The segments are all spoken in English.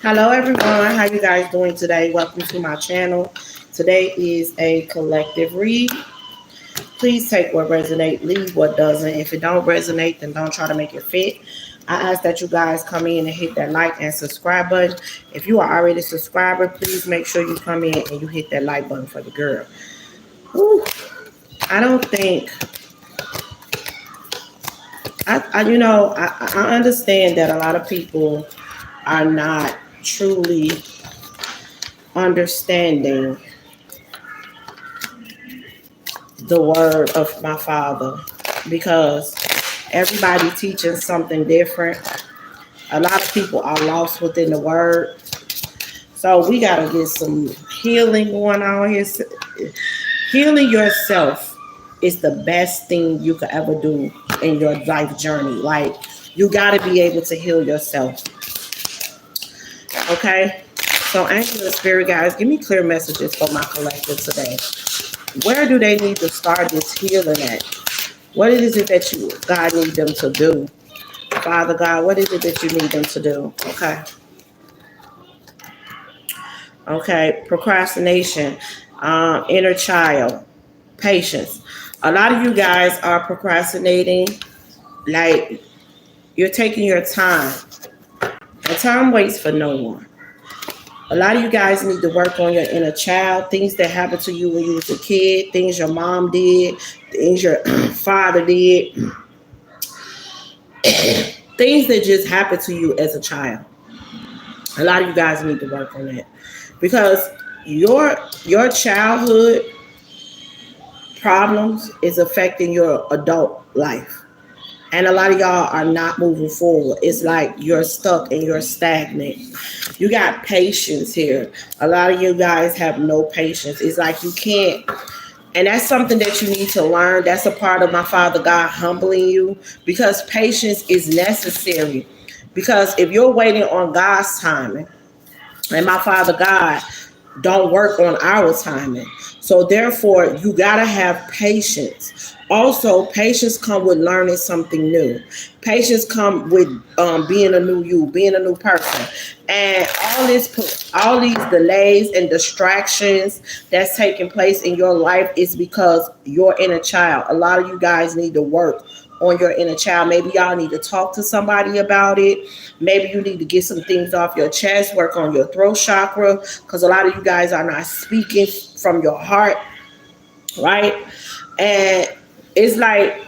Hello everyone, how you guys doing today? Welcome to my channel. Today is a collective read. Please take what resonates, leave what doesn't. If it don't resonate, then don't try to make it fit. I ask that you guys come in and hit that like and subscribe button. If you are already a subscriber, please make sure you come in and you hit that like button for the girl. Whew. I don't think I understand that a lot of people are not truly understanding the word of my father because everybody teaching something different. A lot of people are lost within the word. So we got to get some healing going on here. Healing yourself is the best thing you could ever do in your life journey. Like, you got to be able to heal yourself. Okay? So, angel and spirit guys, give me clear messages for my collective today. Where do they need to start this healing at? What is it that God need them to do? Father God, what is it that you need them to do? Okay, procrastination, inner child, patience. A lot of you guys are procrastinating, like you're taking your time. And time waits for no one. A lot of you guys need to work on your inner child, things that happened to you when you was a kid, things your mom did, things your father did, things that just happened to you as a child. A lot of you guys need to work on that because your childhood problems is affecting your adult life. And a lot of y'all are not moving forward. It's like you're stuck and you're stagnant. You got patience here. A lot of you guys have no patience. It's like you can't. And that's something that you need to learn. That's a part of my Father God humbling you because patience is necessary. Because if you're waiting on God's timing, and my Father God don't work on our timing. So therefore, you got to have patience. Also, patience come with learning something new. Patience come with being a new you, being a new person. And all these delays and distractions that's taking place in your life is because you're inner child. A lot of you guys need to work on your inner child. Maybe y'all need to talk to somebody about it. Maybe you need to get some things off your chest, work on your throat chakra, because a lot of you guys are not speaking from your heart, right? And it's like,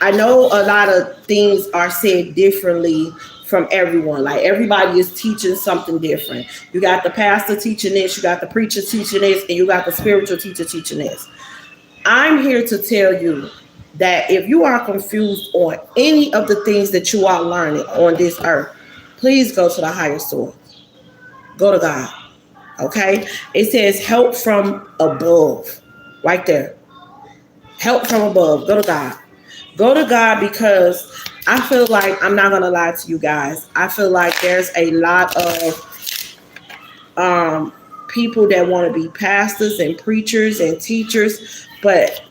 I know a lot of things are said differently from everyone. Like, everybody is teaching something different. You got the pastor teaching this, you got the preacher teaching this, and you got the spiritual teacher teaching this. I'm here to tell you that if you are confused on any of the things that you are learning on this earth, please go to the higher source. Go to God. Okay? It says help from above. Right there. Help from above. Go to God. Go to God because I feel like, I'm not going to lie to you guys, I feel like there's a lot of people that want to be pastors and preachers and teachers, but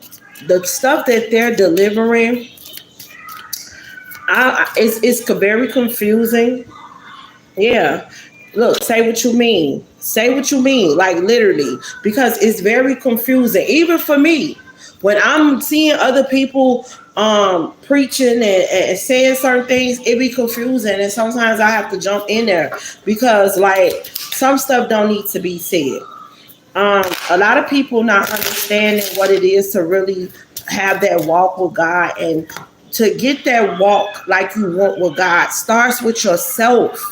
the stuff that they're delivering, it's very confusing. Yeah. Look, say what you mean. Say what you mean, like literally, because it's very confusing. Even for me, when I'm seeing other people preaching and saying certain things, it be confusing. And sometimes I have to jump in there because, like, some stuff don't need to be said. A lot of people not understanding what it is to really have that walk with God, and to get that walk like you want with God starts with yourself.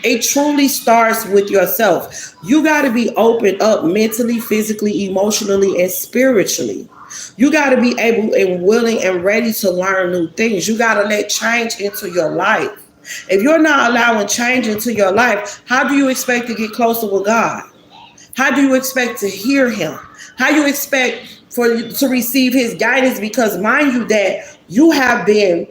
It truly starts with yourself. You got to be open up mentally, physically, emotionally, and spiritually. You got to be able and willing and ready to learn new things. You got to let change into your life. If you're not allowing change into your life, how do you expect to get closer with God? How do you expect to hear him? How do you expect to receive his guidance? Because mind you that you have been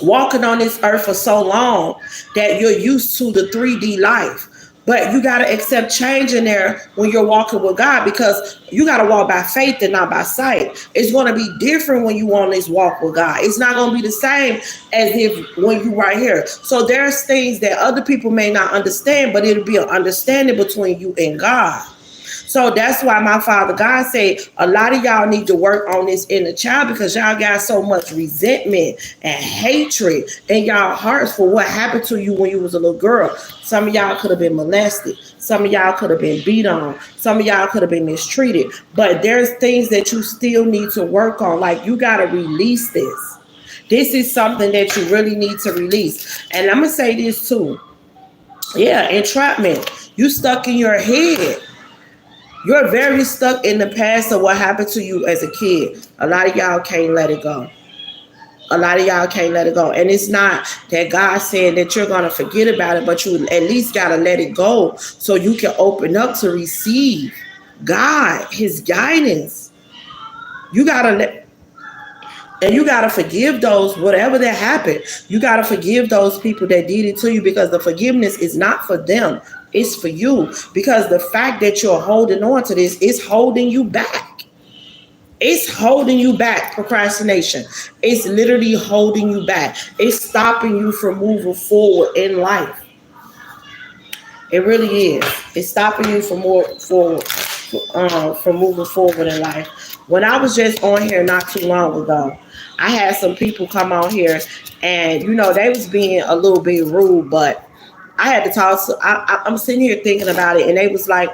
walking on this earth for so long that you're used to the 3D life. But you got to accept change in there when you're walking with God, because you got to walk by faith and not by sight. It's going to be different when you on this walk with God. It's not going to be the same as if when you right here. So there's things that other people may not understand, but it'll be an understanding between you and God. So that's why my Father God said a lot of y'all need to work on this inner child, because y'all got so much resentment and hatred in y'all hearts for what happened to you when you was a little girl. Some of y'all could have been molested. Some of y'all could have been beat on. Some of y'all could have been mistreated. But there's things that you still need to work on. Like, you got to release this. This is something that you really need to release. And I'm going to say this too. Yeah, entrapment. You stuck in your head. You're very stuck in the past of what happened to you as a kid. A lot of y'all can't let it go. A lot of y'all can't let it go. And it's not that God's saying that you're going to forget about it, but you at least got to let it go so you can open up to receive God, his guidance. You got to let, and you got to forgive those, whatever that happened. You got to forgive those people that did it to you, because the forgiveness is not for them. It's for you, because the fact that you're holding on to this is holding you back. It's holding you back. Procrastination. It's literally holding you back. It's stopping you from moving forward in life. It really is. It's stopping you from moving forward in life. When I was just on here not too long ago, I had some people come on here, and they was being a little bit rude, but I had to talk to, I'm sitting here thinking about it, and they was like,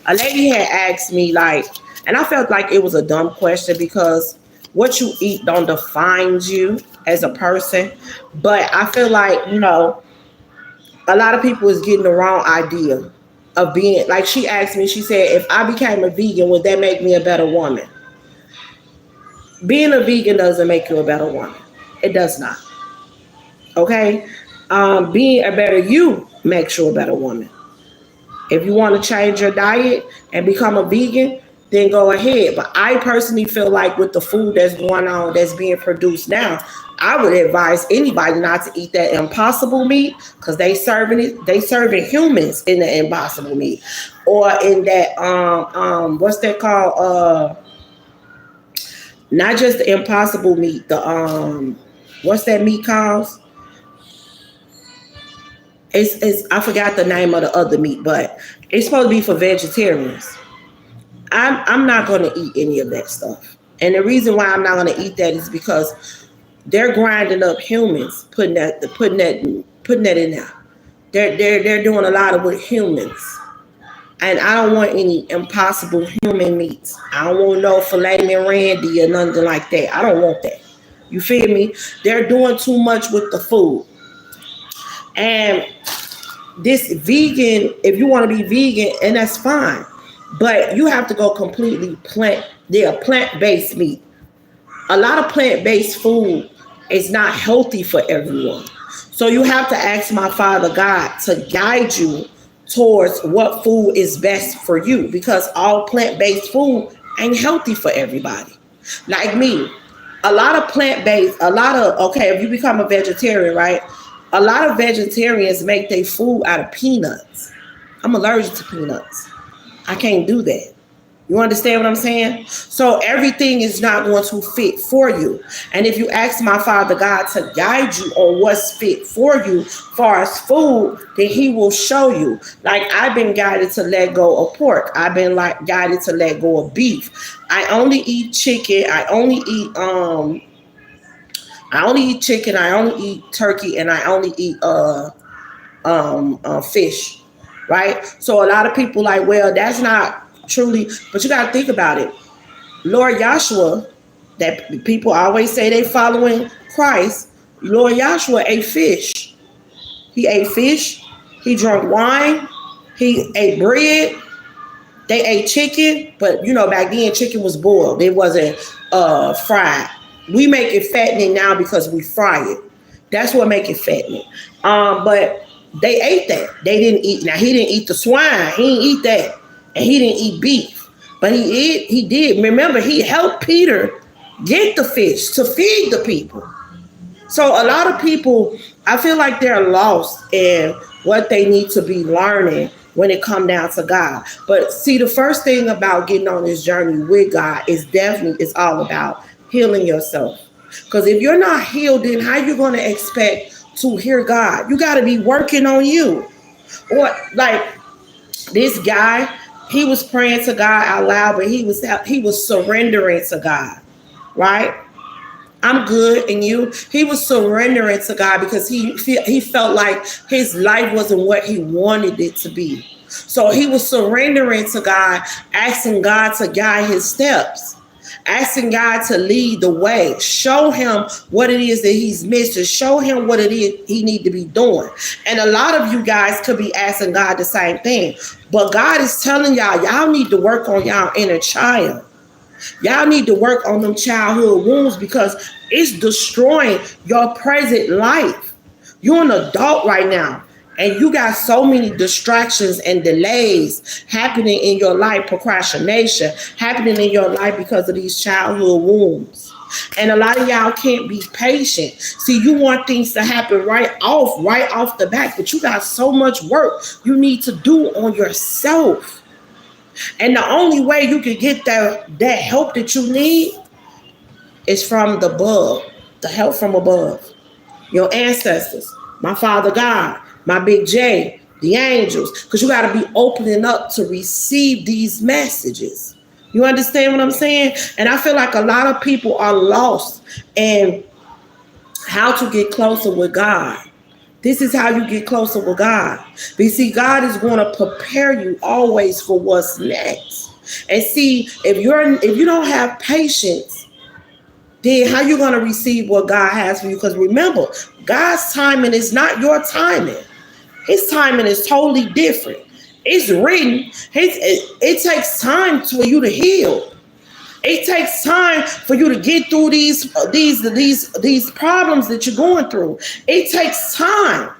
a lady had asked me, like, and I felt like it was a dumb question, because what you eat don't define you as a person. But I feel like, a lot of people is getting the wrong idea of being, like, she asked me, she said, if I became a vegan, would that make me a better woman? Being a vegan doesn't make you a better woman. It does not. Okay? Being a better you makes you a better woman. If you want to change your diet and become a vegan, then go ahead. But I personally feel like with the food that's going on, that's being produced now, I would advise anybody not to eat that Impossible meat, because they serving humans in the Impossible meat, or in that what's that called? Not just the Impossible meat. The what's that meat called? It's I forgot the name of the other meat, but it's supposed to be for vegetarians. I'm not going to eat any of that stuff. And the reason why I'm not going to eat that is because they're grinding up humans, putting that in there. They're doing a lot of with humans. And I don't want any Impossible human meats. I don't want no filet mignon Randy or nothing like that. I don't want that. You feel me? They're doing too much with the food. And this vegan, if you want to be vegan, and that's fine, but you have to go completely plant-based meat. A lot of plant-based food is not healthy for everyone. So you have to ask my Father God to guide you towards what food is best for you, because all plant-based food ain't healthy for everybody. Like me, if you become a vegetarian, right? A lot of vegetarians make their food out of peanuts. I'm allergic to peanuts. I can't do that. You understand what I'm saying? So everything is not going to fit for you. And if you ask my Father God to guide you on what's fit for you as far as food, then he will show you. Like, I've been guided to let go of pork. I've been guided to let go of beef. I only eat chicken. I only eat chicken, I only eat turkey, and I only eat fish, right? So a lot of people like, well, that's not truly, but you got to think about it. Lord Yahshua, that people always say they following Christ, Lord Yahshua ate fish. He ate fish. He drank wine. He ate bread. They ate chicken, but back then chicken was boiled. It wasn't fried. We make it fattening now because we fry it. That's what make it fattening. But they ate that. They didn't eat. Now, he didn't eat the swine. He didn't eat that. And he didn't eat beef. But he did. Remember, he helped Peter get the fish to feed the people. So a lot of people, I feel like they're lost. And what they need to be learning when it come down to God. But see, the first thing about getting on this journey with God is definitely it's all about healing yourself. Because if you're not healed, then how you going to expect to hear God? You got to be working on you. Or like this guy, he was praying to God out loud, but he was surrendering to God, right? I'm good, and you. He was surrendering to God because he felt like his life wasn't what he wanted it to be. So he was surrendering to God, asking God to guide his steps, asking God to lead the way, show him what it is that he's missing, show him what it is he need to be doing. And a lot of you guys could be asking God the same thing, but God is telling y'all need to work on y'all inner child. Y'all need to work on them childhood wounds because it's destroying your present life. You're an adult right now, and you got so many distractions and delays happening in your life, procrastination happening in your life because of these childhood wounds. And a lot of y'all can't be patient. See, you want things to happen right off the bat, but you got so much work you need to do on yourself. And the only way you can get that help that you need is from the above, the help from above. Your ancestors, my Father God, my Big J, the angels, because you got to be opening up to receive these messages. You understand what I'm saying? And I feel like a lot of people are lost in how to get closer with God. This is how you get closer with God. But you see, God is going to prepare you always for what's next. And see, if you don't have patience, then how you going to receive what God has for you? Because remember, God's timing is not your timing. His timing is totally different. It's written. It takes time for you to heal. It takes time for you to get through these problems that you're going through. It takes time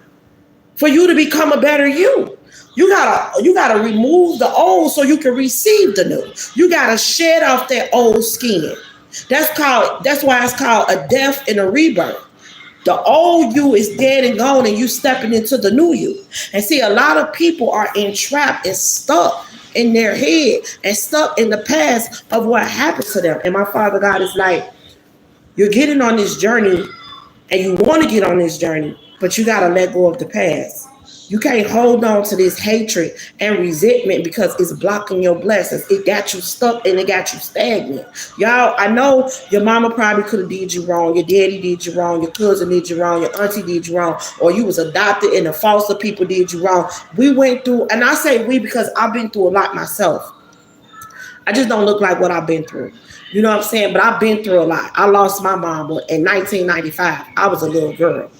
for you to become a better you. You gotta remove the old so you can receive the new. You gotta shed off that old skin. That's why it's called a death and a rebirth. The old you is dead and gone, and you stepping into the new you. And see, a lot of people are entrapped and stuck in their head and stuck in the past of what happened to them. And my Father God is like, you're getting on this journey and you want to get on this journey, but you got to let go of the past. You can't hold on to this hatred and resentment because it's blocking your blessings. It got you stuck and it got you stagnant. Y'all, I know your mama probably could have did you wrong. Your daddy did you wrong. Your cousin did you wrong. Your auntie did you wrong. Or you was adopted and the foster people did you wrong. We went through, and I say we because I've been through a lot myself. I just don't look like what I've been through. You know what I'm saying? But I've been through a lot. I lost my mom in 1995. I was a little girl.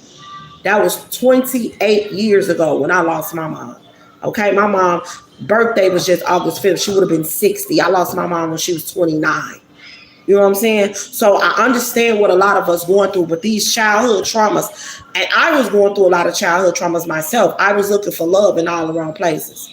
That was 28 years ago when I lost my mom. Okay, my mom's birthday was just August 5th. She would have been 60. I lost my mom when she was 29. You know what I'm saying? So I understand what a lot of us going through, but these childhood traumas, and I was going through a lot of childhood traumas myself. I was looking for love in all the wrong places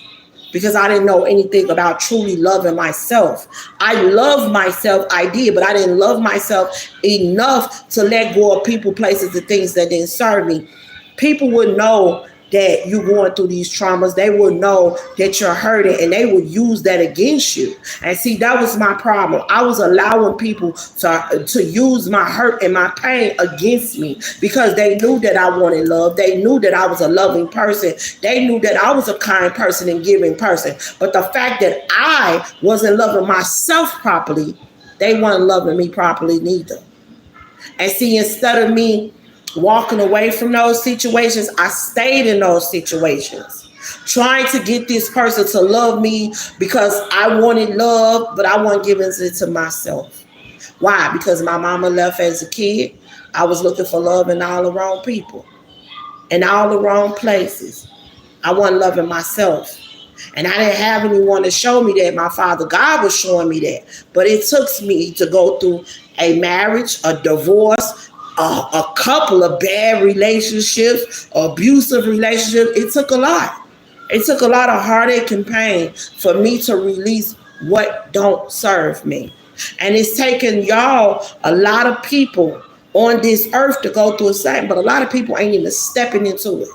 because I didn't know anything about truly loving myself. I love myself, I did, but I didn't love myself enough to let go of people, places, and things that didn't serve me. People would know that you're going through these traumas. They would know that you're hurting, and they would use that against you. And see, that was my problem. I was allowing people to use my hurt and my pain against me because they knew that I wanted love. They knew that I was a loving person. They knew that I was a kind person and giving person. But the fact that I wasn't loving myself properly, they weren't loving me properly neither. And see, instead of me walking away from those situations, I stayed in those situations, trying to get this person to love me because I wanted love, but I wasn't giving it to myself. Why? Because my mama left as a kid. I was looking for love in all the wrong people, in all the wrong places. I wasn't loving myself. And I didn't have anyone to show me that. My Father God was showing me that. But it took me to go through a marriage, a divorce, a couple of bad relationships, abusive relationships. It took a lot. It took a lot of heartache and pain for me to release what don't serve me. And it's taken y'all, a lot of people on this earth to go through the same, but a lot of people ain't even stepping into it.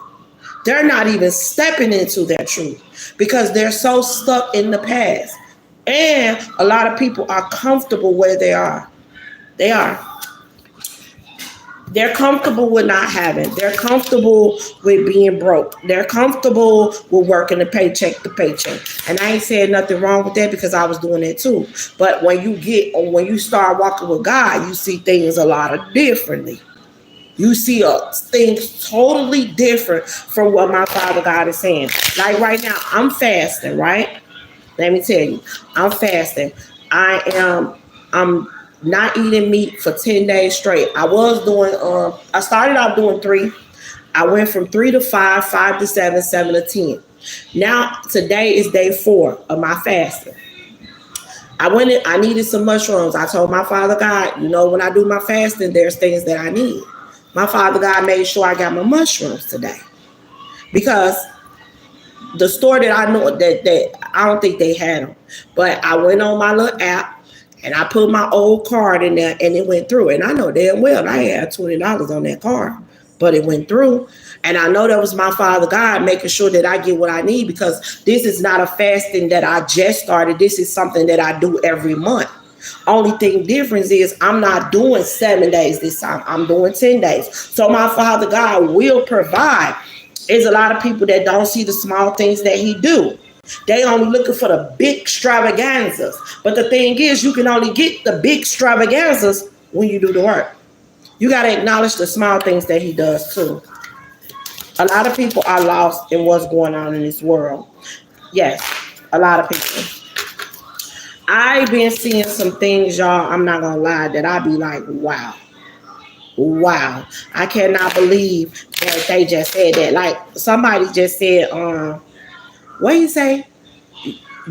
They're not even stepping into their truth because they're so stuck in the past. And a lot of people are comfortable where they are. They are. They're comfortable with not having. They're comfortable with being broke. They're comfortable with working a paycheck to paycheck. And I ain't saying nothing wrong with that because I was doing that too. But when you start walking with God, you see things a lot of differently. You see things totally different from what my Father God is saying. Like right now, I'm fasting, right? Let me tell you, I'm fasting. I'm not eating meat for 10 days straight. I was doing, I started out doing 3. I went from 3 to 5, 5 to 7, 7 to 10. Now, today is day 4 of my fasting. I needed some mushrooms. I told my Father God, when I do my fasting, there's things that I need. My Father God made sure I got my mushrooms today. Because the store that I know that I don't think they had them. But I went on my little app and I put my old card in there and it went through. And I know damn well I had $20 on that card, but it went through. And I know that was my Father God making sure that I get what I need, because this is not a fasting that I just started. This is something that I do every month. Only thing difference is I'm not doing 7 days this time. I'm doing 10 days. So my Father God will provide. There's a lot of people that don't see the small things that he do. They only looking for the big extravaganzas. But the thing is, you can only get the big extravaganzas when you do the work. You got to acknowledge the small things that he does too. A lot of people are lost in what's going on in this world. Yes, a lot of people. I've been seeing some things, y'all, I'm not going to lie, that I be like, wow. Wow. I cannot believe that they just said that. Like somebody just said, what did he say?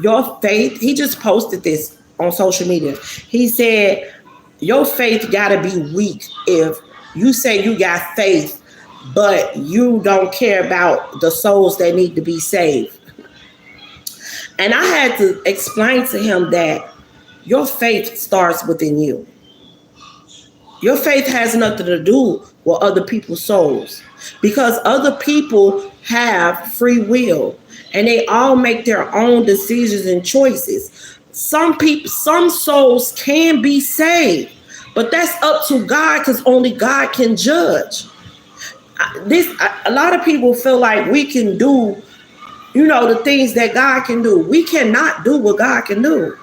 Your faith, he just posted this on social media. He said, your faith gotta be weak if you say you got faith, but you don't care about the souls that need to be saved. And I had to explain to him that your faith starts within you. Your faith has nothing to do with other people's souls, because other people have free will and they all make their own decisions and choices. Some souls can be saved, but that's up to God, because only God can judge. A lot of people feel like we can do, the things that God can do. We cannot do what God can do.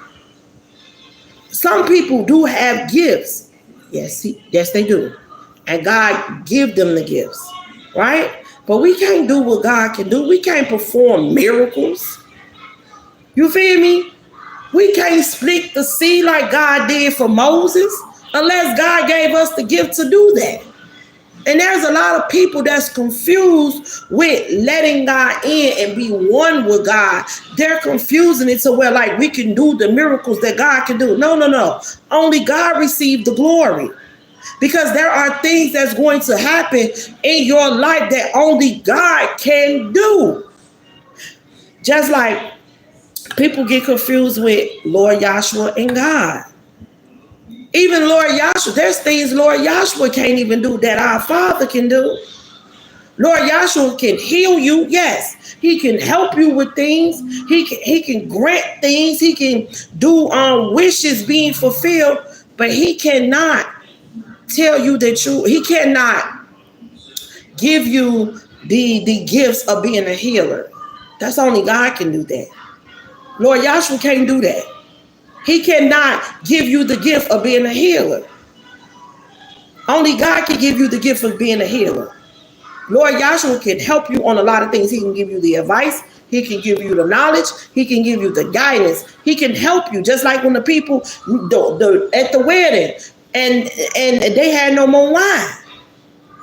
Some people do have gifts. Yes, they do. And God give them the gifts, right? But we can't do what God can do. We can't perform miracles. You feel me? We can't split the sea like God did for Moses unless God gave us the gift to do that. And there's a lot of people that's confused with letting God in and be one with God. They're confusing it to where like we can do the miracles that God can do. No. Only God received the glory. Because there are things that's going to happen in your life that only God can do. Just like people get confused with Lord Yahshua and God. Even Lord Yahshua, there's things Lord Yahshua can't even do that our Father can do. Lord Yahshua can heal you, yes. He can help you with things. He can grant things. He can do wishes being fulfilled, but he cannot tell you that he cannot give you the gifts of being a healer. That's only God can do that. Lord Yahshua can't do that. He cannot give you the gift of being a healer. Only God can give you the gift of being a healer. Lord Yahshua can help you on a lot of things. He can give you the advice. He can give you the knowledge. He can give you the guidance. He can help you. Just like when the people at the wedding and they had no more wine.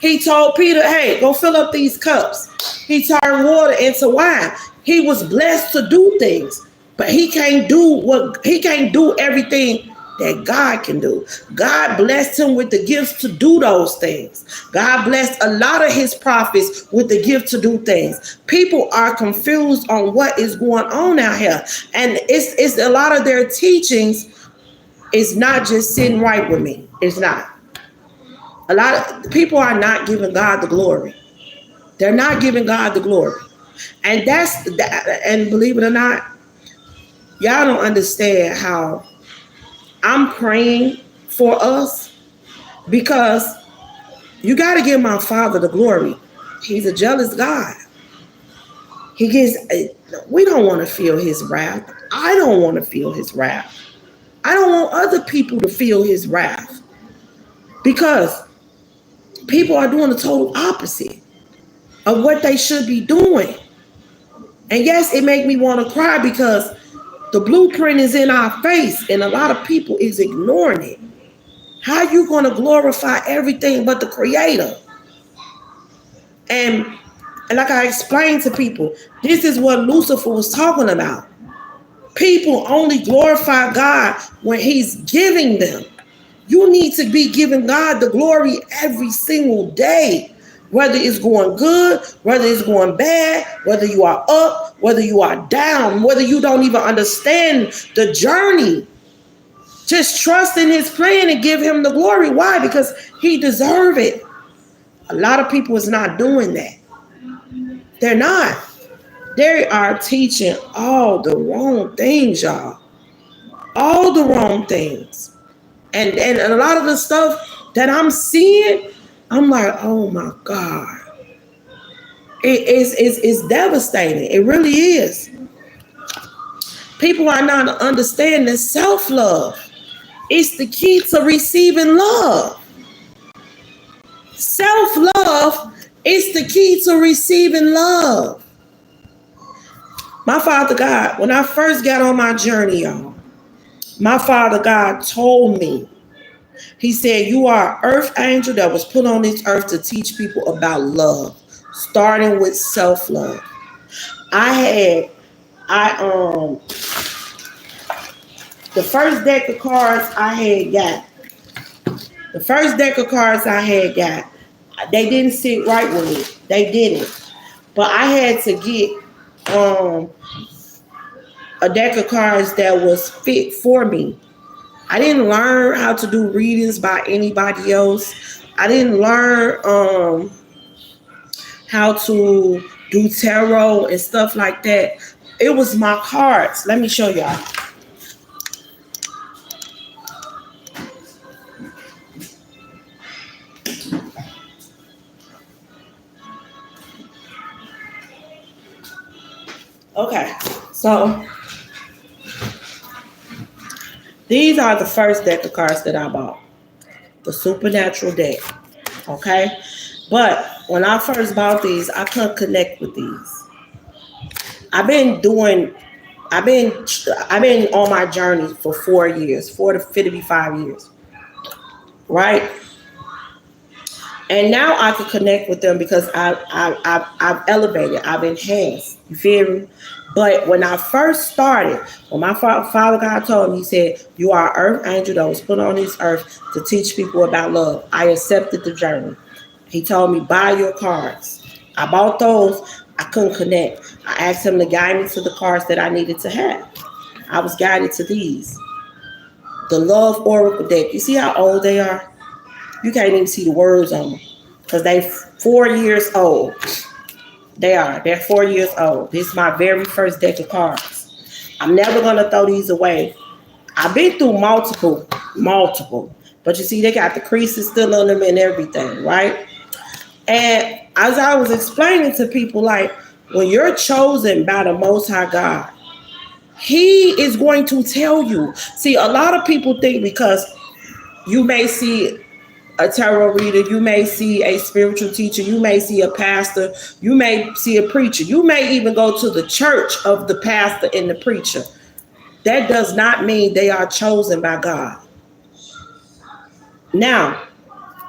He told Peter, hey, go fill up these cups. He turned water into wine. He was blessed to do things. But he can't do everything that God can do. God blessed him with the gifts to do those things. God blessed a lot of his prophets with the gift to do things. People are confused on what is going on out here. And it's a lot of their teachings is not just sitting right with me. It's not. A lot of people are not giving God the glory. They're not giving God the glory. And that's that, and believe it or not, y'all don't understand how I'm praying for us, because you got to give my Father the glory. He's a jealous God. He gets, we don't want to feel his wrath. I don't want to feel his wrath. I don't want other people to feel his wrath, because people are doing the total opposite of what they should be doing. And yes, it make me want to cry, because the blueprint is in our face and a lot of people is ignoring it. How you going to glorify everything but the Creator? And like I explained to people, this is what Lucifer was talking about. People only glorify God when he's giving them. You need to be giving God the glory every single day, whether it's going good, whether it's going bad, whether you are up, whether you are down, whether you don't even understand the journey. Just trust in his plan and give him the glory. Why? Because he deserves it. A lot of people is not doing that. They're not. They are teaching all the wrong things, y'all. All the wrong things. And a lot of the stuff that I'm seeing, I'm like, oh my God. It's devastating. It really is. People are not understanding self-love. It's the key to receiving love. Self-love is the key to receiving love. My Father God, when I first got on my journey, y'all, my Father God told me, he said, you are an earth angel that was put on this earth to teach people about love, starting with self-love. The first deck of cards I had got, they didn't sit right with me. They didn't. But I had to get a deck of cards that was fit for me. I didn't learn how to do readings by anybody else. I didn't learn how to do tarot and stuff like that. It was my cards. Let me show y'all. Okay, so these are the first deck of cards that I bought. The Supernatural deck. Okay? But when I first bought these, I couldn't connect with these. I've been on my journey for 4 years, 4 to 55 years. Right? And now I can connect with them because I've elevated, I've enhanced. You feel me? But when I first started, when my Father God told me, he said, you are an earth angel that was put on this earth to teach people about love. I accepted the journey. He told me, buy your cards. I bought those. I couldn't connect. I asked him to guide me to the cards that I needed to have. I was guided to these. The Love Oracle deck. You see how old they are? You can't even see the words on them because they're 4 years old. They're 4 years old. This is my very first deck of cards. I'm never going to throw these away. I've been through multiple. But you see, they got the creases still on them and everything, right? And as I was explaining to people, like, when you're chosen by the Most High God, he is going to tell you. See, a lot of people think because you may see a tarot reader, you may see a spiritual teacher, you may see a pastor, you may see a preacher, you may even go to the church of the pastor and the preacher. That does not mean they are chosen by God. Now,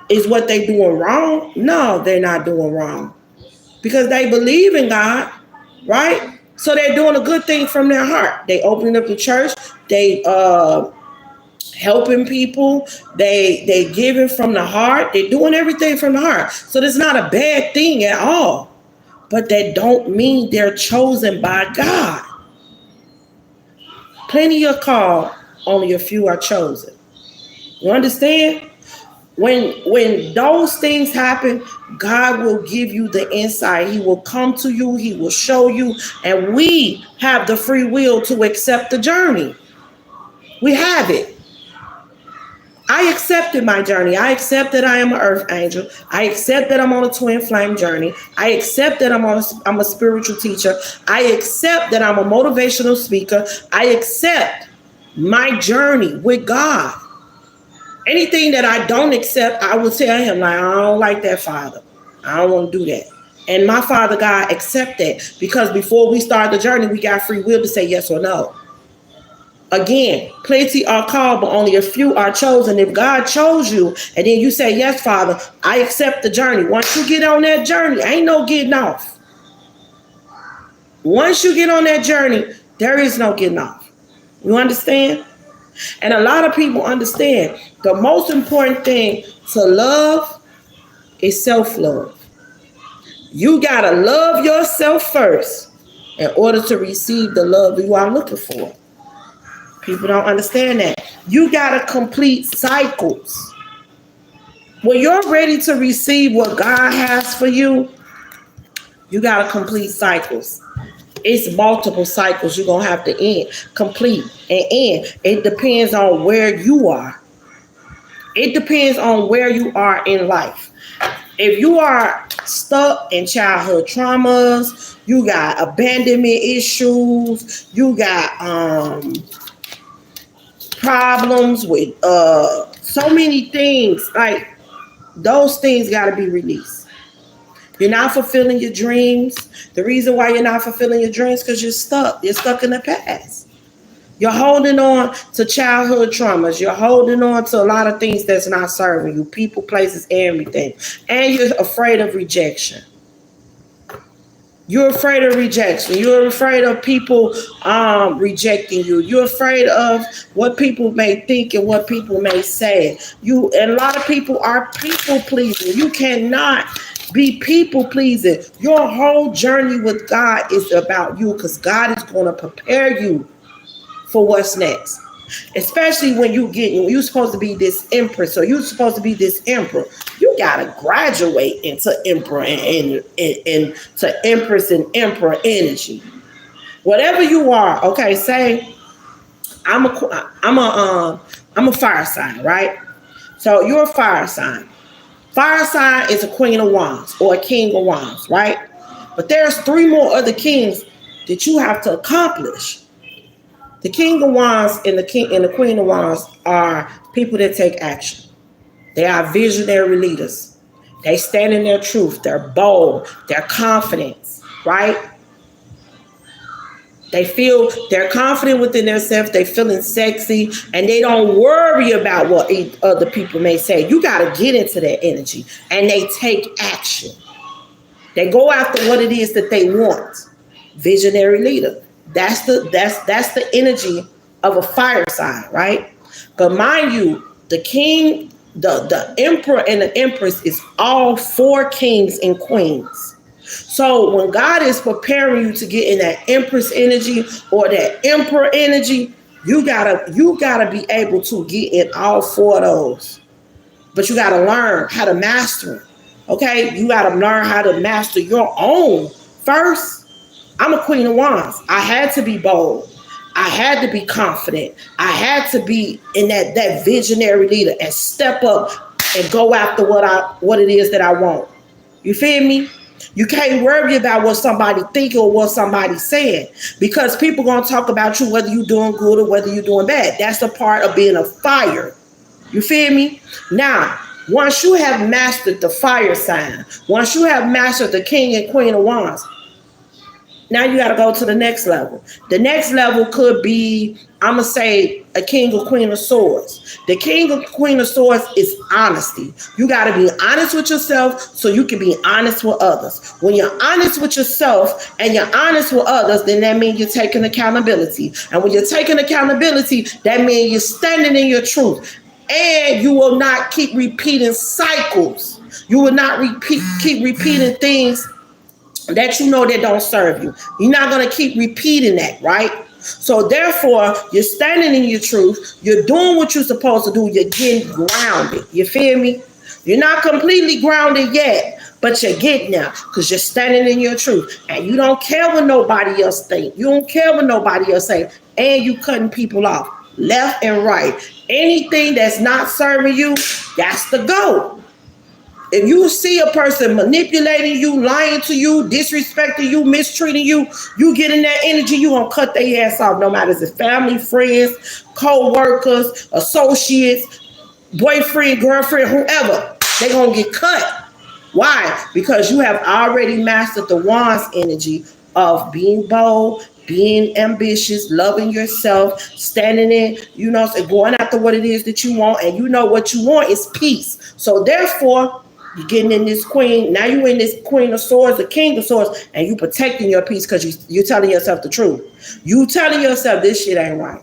is what they doing wrong? No, they're not doing wrong because they believe in God, right? So they're doing a good thing from their heart. They opening up the church, they helping people, they giving from the heart, they're doing everything from the heart. So that's not a bad thing at all. But that don't mean they're chosen by God. Plenty are called, only a few are chosen. You understand? When those things happen, God will give you the insight. He will come to you, he will show you, and we have the free will to accept the journey. We have it. I accepted my journey. I accept that I am an earth angel. I accept that I'm on a twin flame journey. I accept that I'm a spiritual teacher. I accept that I'm a motivational speaker. I accept my journey with God. Anything that I don't accept, I will tell him, like, I don't like that, Father. I don't want to do that. And my Father God accept that, because before we start the journey, we got free will to say yes or no. Again, plenty are called, but only a few are chosen. If God chose you and then you say, yes, Father, I accept the journey. Once you get on that journey, ain't no getting off. Once you get on that journey, there is no getting off. You understand? And a lot of people understand the most important thing to love is self-love. You got to love yourself first in order to receive the love you are looking for. People don't understand that. You got to complete cycles. When you're ready to receive what God has for you, you got to complete cycles. It's multiple cycles you're going to have to complete and end. It depends on where you are. It depends on where you are in life. If you are stuck in childhood traumas, you got abandonment issues, you got problems with so many things, like those things got to be released. You're not fulfilling your dreams. The reason why you're not fulfilling your dreams is because you're stuck. You're stuck in the past. You're holding on to childhood traumas. You're holding on to a lot of things that's not serving you. People, places, everything. And you're afraid of rejection. You're afraid of rejection. You're afraid of people rejecting you. You're afraid of what people may think and what people may say. And a lot of people are people pleasing. You cannot be people pleasing. Your whole journey with God is about you, because God is going to prepare you for what's next. Especially when you're supposed to be this empress, or you're supposed to be this emperor. You gotta graduate into emperor and to empress and emperor energy. Whatever you are, okay. Say I'm a fire sign, right? So you're a fire sign. Fire sign is a queen of wands or a king of wands, right? But there's 3 more other kings that you have to accomplish. The king of wands and the queen of wands are people that take action. They are visionary leaders. They stand in their truth. They're bold. They're confident, right? They're confident within themselves. They're feeling sexy, and they don't worry about what other people may say. You got to get into that energy, and they take action. They go after what it is that they want. Visionary leader. That's the energy of a fire sign, right? But mind you, the king, the emperor and the empress is all 4 kings and queens. So when God is preparing you to get in that empress energy or that emperor energy, you gotta be able to get in all 4 of those. But you gotta learn how to master it. Okay, you gotta learn how to master your own first. I'm a queen of wands. I had to be bold. I had to be confident. I had to be in that visionary leader and step up and go after what it is that I want. You feel me? You can't worry about what somebody thinking or what somebody's saying, because people gonna talk about you whether you're doing good or whether you're doing bad. That's the part of being a fire. You feel me? Now, once you have mastered the fire sign, once you have mastered the king and queen of wands, now you got to go to the next level. The next level could be, I'm going to say, a king or queen of swords. The king or queen of swords is honesty. You got to be honest with yourself so you can be honest with others. When you're honest with yourself and you're honest with others, then that means you're taking accountability. And when you're taking accountability, that means you're standing in your truth. And you will not keep repeating cycles. You will not keep repeating things that you know that don't serve you. You're not going to keep repeating that, right? So therefore, you're standing in your truth. You're doing what you're supposed to do. You're getting grounded. You feel me? You're not completely grounded yet, but you're getting there because you're standing in your truth. And you don't care what nobody else think. You don't care what nobody else say. And you cutting people off left and right. Anything that's not serving you, that's the go. If you see a person manipulating you, lying to you, disrespecting you, mistreating you, you get in that energy, you gonna cut their ass off, no matter if it's family, friends, co-workers, associates, boyfriend, girlfriend, whoever. They gonna get cut. Why? Because you have already mastered the Wands energy of being bold, being ambitious, loving yourself, standing in, going after what it is that you want, and you know what you want is peace. So therefore, you're getting in this queen. Now you in this Queen of Swords, the King of Swords, and you protecting your peace because you're telling yourself the truth. You telling yourself this shit ain't right.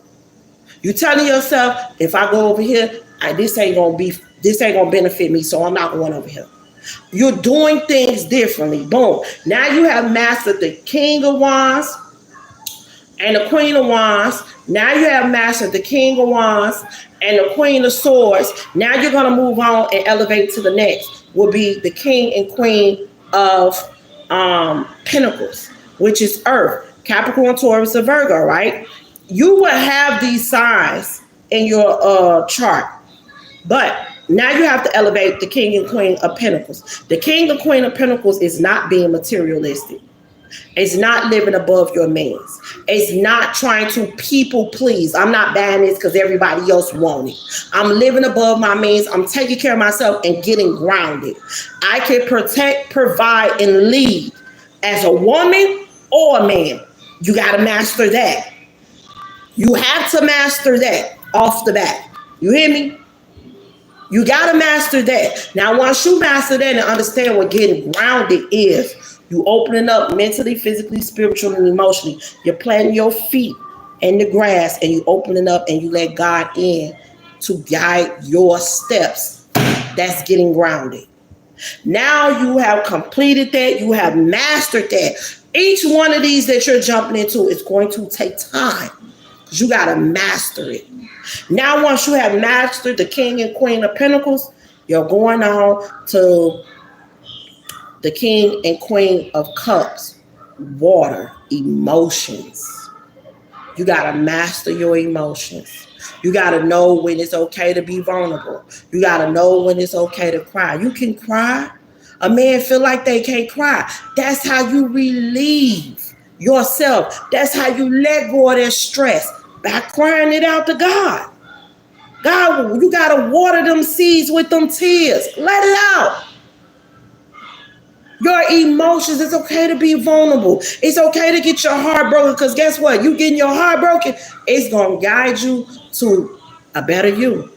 You telling yourself, if I go over here, this ain't gonna benefit me, so I'm not going over here. You're doing things differently. Boom. Now you have mastered the King of Wands and the Queen of Wands. Now you have mastered the King of Wands and the Queen of Swords. Now you're going to move on and elevate to the next, will be the King and Queen of Pentacles, which is Earth, Capricorn, Taurus, and Virgo, right? You will have these signs in your chart, but now you have to elevate the King and Queen of Pentacles. The King and Queen of Pentacles is not being materialistic. It's not living above your means. It's not trying to people please. I'm not buying this because everybody else wants it. I'm living above my means. I'm taking care of myself and getting grounded. I can protect, provide, and lead as a woman or a man. You got to master that. You have to master that off the bat. You hear me? You got to master that. Now, once you master that and understand what getting grounded is, you opening up mentally, physically, spiritually, and emotionally. You're planting your feet in the grass and you opening up and you let God in to guide your steps. That's getting grounded. Now you have completed that. You have mastered that. Each one of these that you're jumping into is going to take time because you got to master it. Now, once you have mastered the King and Queen of Pentacles, you're going on to the King and Queen of Cups, water, emotions. You got to master your emotions. You got to know when it's okay to be vulnerable. You got to know when it's okay to cry. You can cry. A man feel like they can't cry. That's how you relieve yourself. That's how you let go of that stress by crying it out to God. God, you got to water them seeds with them tears. Let it out. Your emotions, it's okay to be vulnerable. It's okay to get your heart broken because guess what? You getting your heart broken, it's going to guide you to a better you.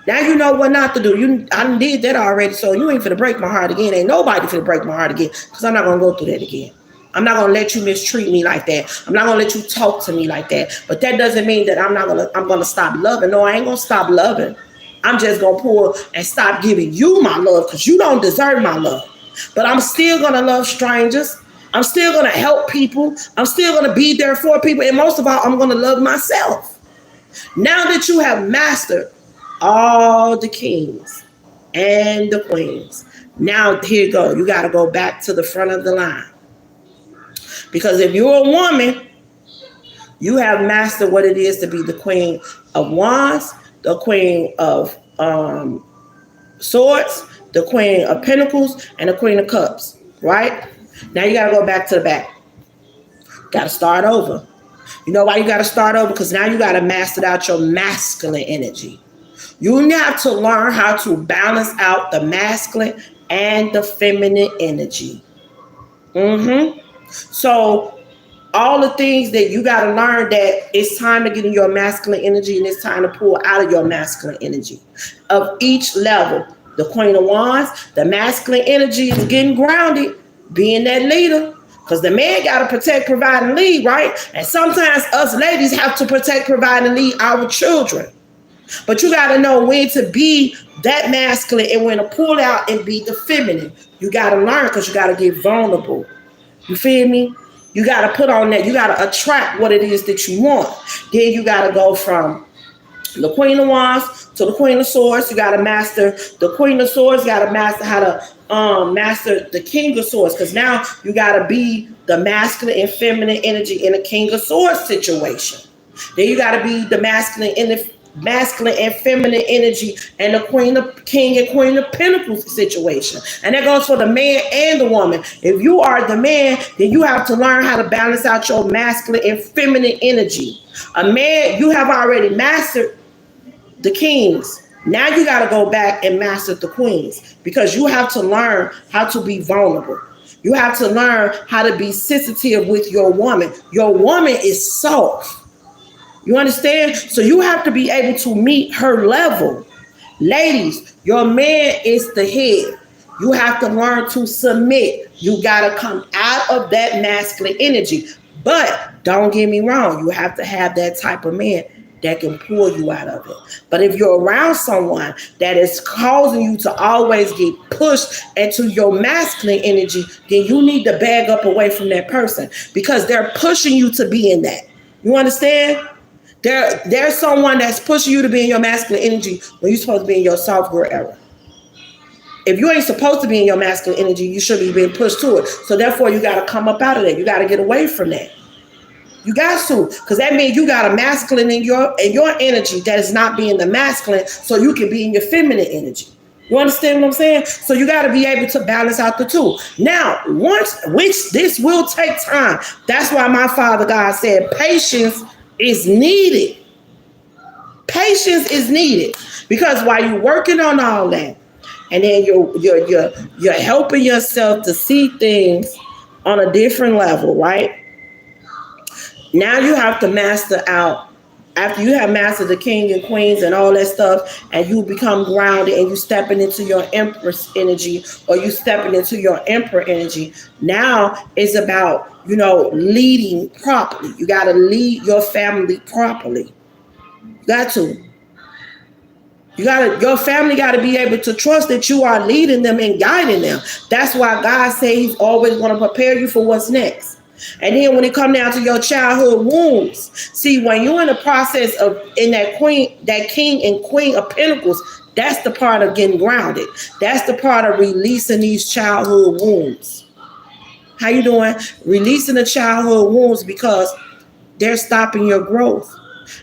Now you know what not to do. I did that already, so you ain't finna break my heart again. Ain't nobody finna break my heart again because I'm not going to go through that again. I'm not going to let you mistreat me like that. I'm not going to let you talk to me like that. But that doesn't mean that I'm going to stop loving. No, I ain't going to stop loving. I'm just going to pull and stop giving you my love because you don't deserve my love. But I'm still going to love strangers. I'm still going to help people. I'm still going to be there for people. And most of all, I'm going to love myself. Now that you have mastered all the kings and the queens, now here you go. You got to go back to the front of the line. Because if you're a woman, you have mastered what it is to be the Queen of Wands, the Queen of Swords, the Queen of Pentacles, and the Queen of Cups, right? Now you got to go back to the back. Got to start over. You know why you got to start over? Because now you got to master out your masculine energy. You have to learn how to balance out the masculine and the feminine energy. So all the things that you got to learn that it's time to get in your masculine energy and it's time to pull out of your masculine energy of each level. The Queen of Wands, the masculine energy is getting grounded, being that leader. Because the man got to protect, provide, and lead, right? And sometimes us ladies have to protect, provide, and lead our children. But you got to know when to be that masculine and when to pull out and be the feminine. You got to learn because you got to get vulnerable. You feel me? You got to put on that. You got to attract what it is that you want. Then you got to go from the Queen of Wands to the Queen of Swords. You got to master the Queen of Swords. You got to master how to master the King of Swords, because now you got to be the masculine and feminine energy in a King of Swords situation. Then you got to be the masculine and feminine energy and the King and Queen of Pentacles situation. And that goes for the man and the woman. If you are the man, then you have to learn how to balance out your masculine and feminine energy. A man, you have already mastered the kings. Now you got to go back and master the queens, because you have to learn how to be vulnerable. You have to learn how to be sensitive with your woman. Your woman is soft. You understand? So you have to be able to meet her level. Ladies, your man is the head. You have to learn to submit. You got to come out of that masculine energy. But don't get me wrong, you have to have that type of man that can pull you out of it. But if you're around someone that is causing you to always get pushed into your masculine energy, then you need to bag up away from that person, because they're pushing you to be in that. You understand? There's someone that's pushing you to be in your masculine energy when you're supposed to be in your soft girl era. If you ain't supposed to be in your masculine energy, you should be being pushed to it. So therefore, you got to come up out of that. You got to get away from that. You got to, because that means you got a masculine in your energy that is not being the masculine, so you can be in your feminine energy. You understand what I'm saying? So you got to be able to balance out the two. Now, which this will take time. That's why my Father God said patience is needed. Patience is needed, because while you're working on all that, and then you're helping yourself to see things on a different level, right? Now you have to master out. After you have mastered the king and queens and all that stuff, and you become grounded and you stepping into your empress energy, or you stepping into your emperor energy, now it's about, leading properly. You got to lead your family properly. You got to. Your family got to be able to trust that you are leading them and guiding them. That's why God says he's always going to prepare you for what's next. And then when it comes down to your childhood wounds, see, when you're in the process of in that king and queen of pentacles, that's the part of getting grounded. That's the part of releasing these childhood wounds. How you doing? Releasing the childhood wounds, because they're stopping your growth.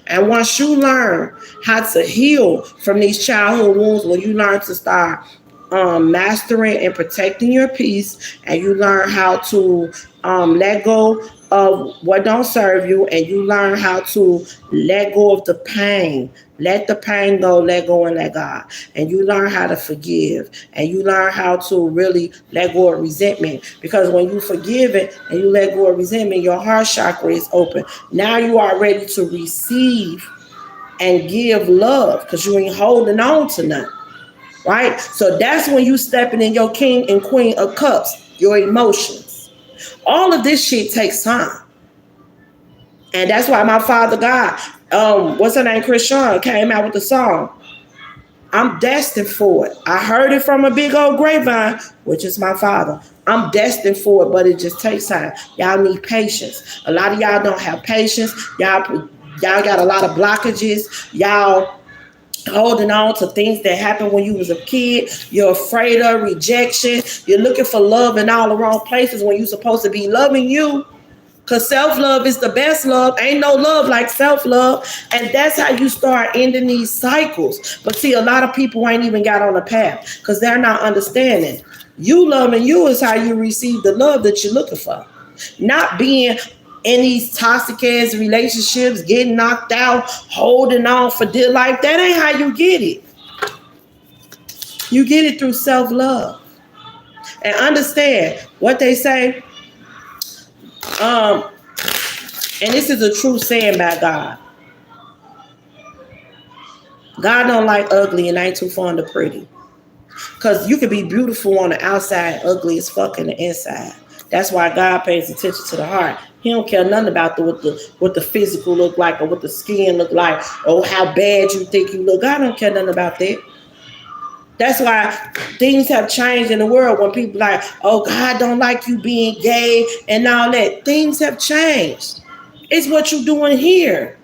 And once you learn how to heal from these childhood wounds, when you learn to start mastering and protecting your peace, and you learn how to let go of what don't serve you, and you learn how to let go of the pain. Let the pain go, let go, and let God. And you learn how to forgive, and you learn how to really let go of resentment, because when you forgive it and you let go of resentment, your heart chakra is open. Now you are ready to receive and give love, because you ain't holding on to nothing. Right? So that's when you stepping in your king and queen of cups, your emotions. All of this shit takes time. And that's why my Father God, what's her name, Chris Sean, came out with the song, I'm destined for it. I heard it from a big old grapevine, which is my father. I'm destined for it, but it just takes time. Y'all need patience. A lot of y'all don't have patience. Y'all got a lot of blockages. Y'all holding on to things that happened when you was a kid. You're afraid of rejection. You're looking for love in all the wrong places when you're supposed to be loving you. Because self-love is the best love. Ain't no love like self-love. And that's how you start ending these cycles. But see, a lot of people ain't even got on the path because they're not understanding. You loving you is how you receive the love that you're looking for. Not being in these toxic ass relationships, getting knocked out, holding on for dear life. That ain't how you get it. You get it through self-love. And understand what they say. And this is a true saying by God. God don't like ugly and ain't too fond of pretty. Because you can be beautiful on the outside, ugly as fuck in the inside. That's why God pays attention to the heart. He don't care nothing about what the physical look like, or what the skin look like, or how bad you think you look. God don't care nothing about that. That's why things have changed in the world when people like, oh, God don't like you being gay and all that. Things have changed. It's what you're doing here.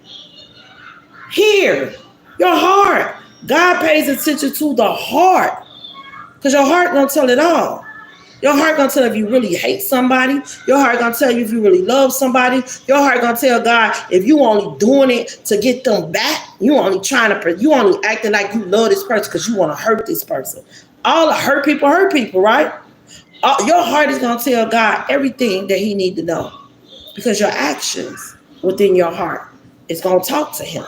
Here. Your heart. God pays attention to the heart. Because your heart gonna tell it all. Your heart gonna tell if you really hate somebody. Your heart gonna tell you if you really love somebody. Your heart gonna tell God if you only doing it to get them back. You only acting like you love this person because you want to hurt this person. All the hurt people, right? Your heart is gonna tell God everything that He need to know, because your actions within your heart is gonna talk to Him.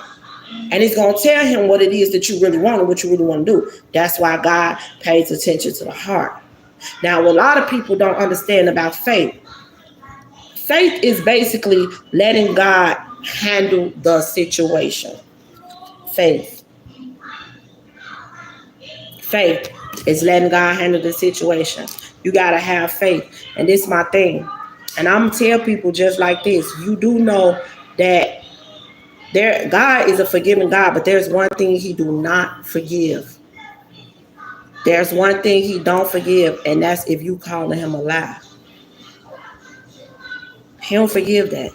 And it's going to tell Him what it is that you really want and what you really want to do. That's why God pays attention to the heart. Now, what a lot of people don't understand about faith. Faith is basically letting God handle the situation. Faith is letting God handle the situation. You got to have faith. And this is my thing. And I'm going to tell people just like this. You do know that God is a forgiving God, but there's one thing He do not forgive. There's one thing He don't forgive, and that's if you calling Him a lie. He don't forgive that.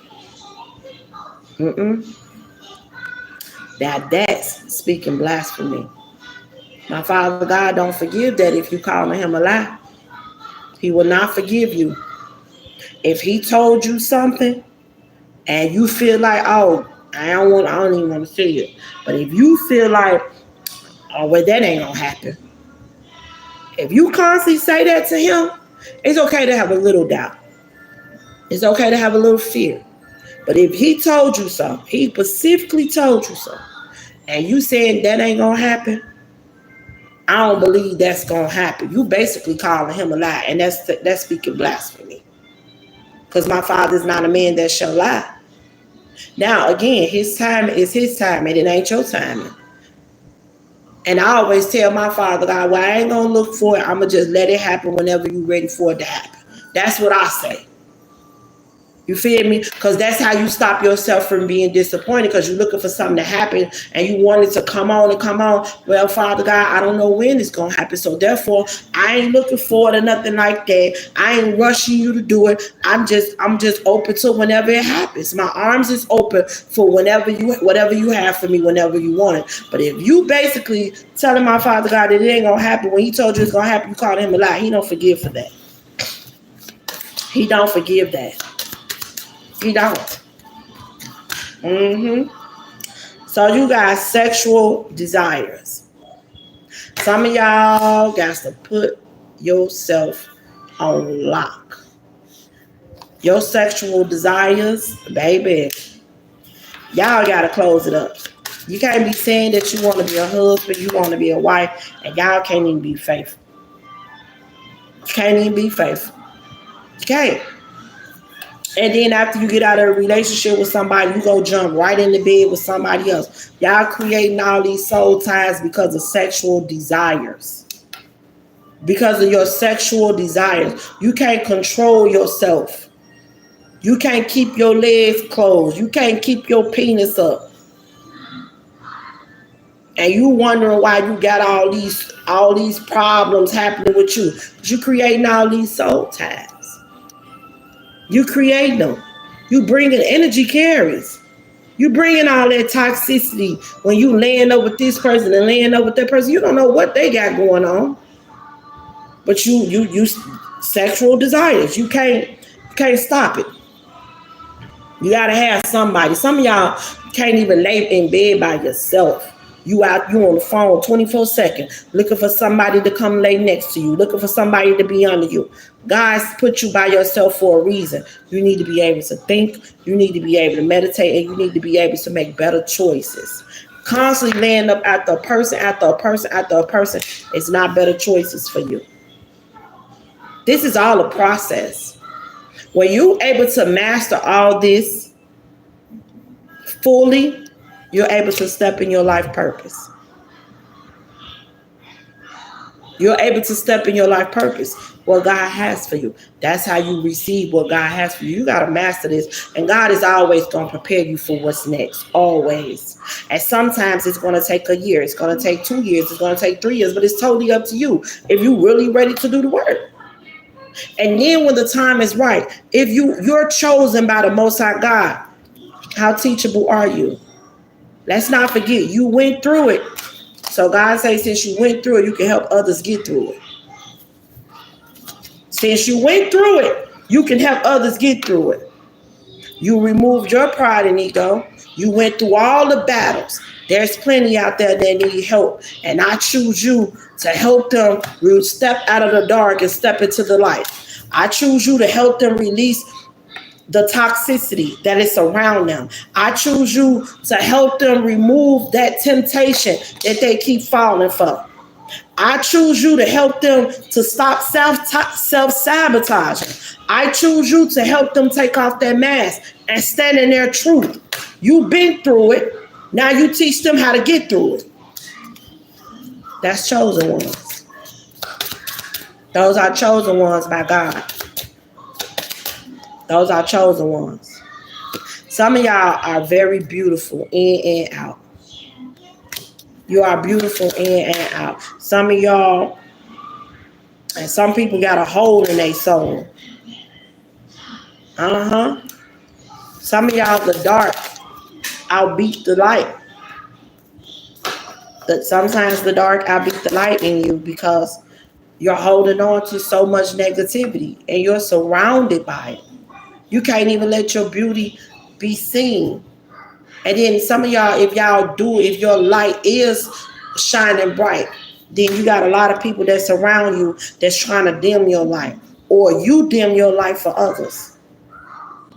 That's speaking blasphemy. My Father God don't forgive that if you calling Him a lie. He will not forgive you. If He told you something and you feel like, oh, I don't even want to say it. But if you feel like, oh, well, that ain't gonna happen. If you constantly say that to Him, it's okay to have a little doubt. It's okay to have a little fear. But if He told you so, He specifically told you so, and you saying that ain't gonna happen, I don't believe that's gonna happen. You basically calling Him a lie, and that's speaking blasphemy. Because my Father's not a man that shall lie. Now, again, His time is His time, and it ain't your timing. And I always tell my Father God, well, I ain't going to look for it. I'm going to just let it happen whenever you're ready for it to happen. That's what I say. You feel me? Because that's how you stop yourself from being disappointed, because you're looking for something to happen and you want it to come on and come on. Well, Father God, I don't know when it's going to happen. So therefore, I ain't looking forward to nothing like that. I ain't rushing you to do it. I'm just open to whenever it happens. My arms is open for whatever you have for me, whenever you want it. But if you basically telling my Father God that it ain't going to happen when He told you it's going to happen, you call Him a lie. He don't forgive for that. He don't forgive that. He don't. So you got sexual desires. Some of y'all got to put yourself on lock. Your sexual desires, baby, y'all got to close it up. You can't be saying that you want to be a husband, you want to be a wife, and y'all can't even be faithful. You can't even be faithful. You can't. And then after you get out of a relationship with somebody, you go jump right in the bed with somebody else. Y'all creating all these soul ties because of sexual desires. Because of your sexual desires. You can't control yourself. You can't keep your legs closed. You can't keep your penis up. And you wondering why you got all these problems happening with you. But you creating all these soul ties. You create them. You bringing energy carries. You bringing all that toxicity when you laying up with this person and laying up with that person. You don't know what they got going on. But you sexual desires. You can't stop it. You gotta have somebody. Some of y'all can't even lay in bed by yourself. You on the phone 24/7, looking for somebody to come lay next to you, looking for somebody to be under you. God's put you by yourself for a reason. You need to be able to think, you need to be able to meditate, and you need to be able to make better choices. Constantly laying up after a person, it's not better choices for you. This is all a process. When you're able to master all this fully, you're able to step in your life purpose. You're able to step in your life purpose, what God has for you. That's how you receive what God has for you. You got to master this. And God is always going to prepare you for what's next. Always. And sometimes it's going to take a year. It's going to take 2 years. It's going to take 3 years. But it's totally up to you if you're really ready to do the work. And then when the time is right, if you're chosen by the Most High God, how teachable are you? Let's not forget, you went through it. So God says, since you went through it, you can help others get through it. Since you went through it, you can help others get through it. You removed your pride and ego. You went through all the battles. There's plenty out there that need help. And I choose you to help them step out of the dark and step into the light. I choose you to help them release the toxicity that is around them. I choose you to help them remove that temptation that they keep falling for. I choose you to help them to stop self-sabotaging. I choose you to help them take off their mask and stand in their truth. You've been through it. Now you teach them how to get through it. That's chosen ones. Those are chosen ones by God. Those are chosen ones. Some of y'all are very beautiful in and out. You are beautiful in and out. Some of y'all, and some people got a hole in their soul. Some of y'all, the dark outbeat the light. But sometimes the dark outbeat the light in you because you're holding on to so much negativity and you're surrounded by it. You can't even let your beauty be seen. And then some of y'all, if your light is shining bright, then you got a lot of people that surround you that's trying to dim your light. Or you dim your light for others.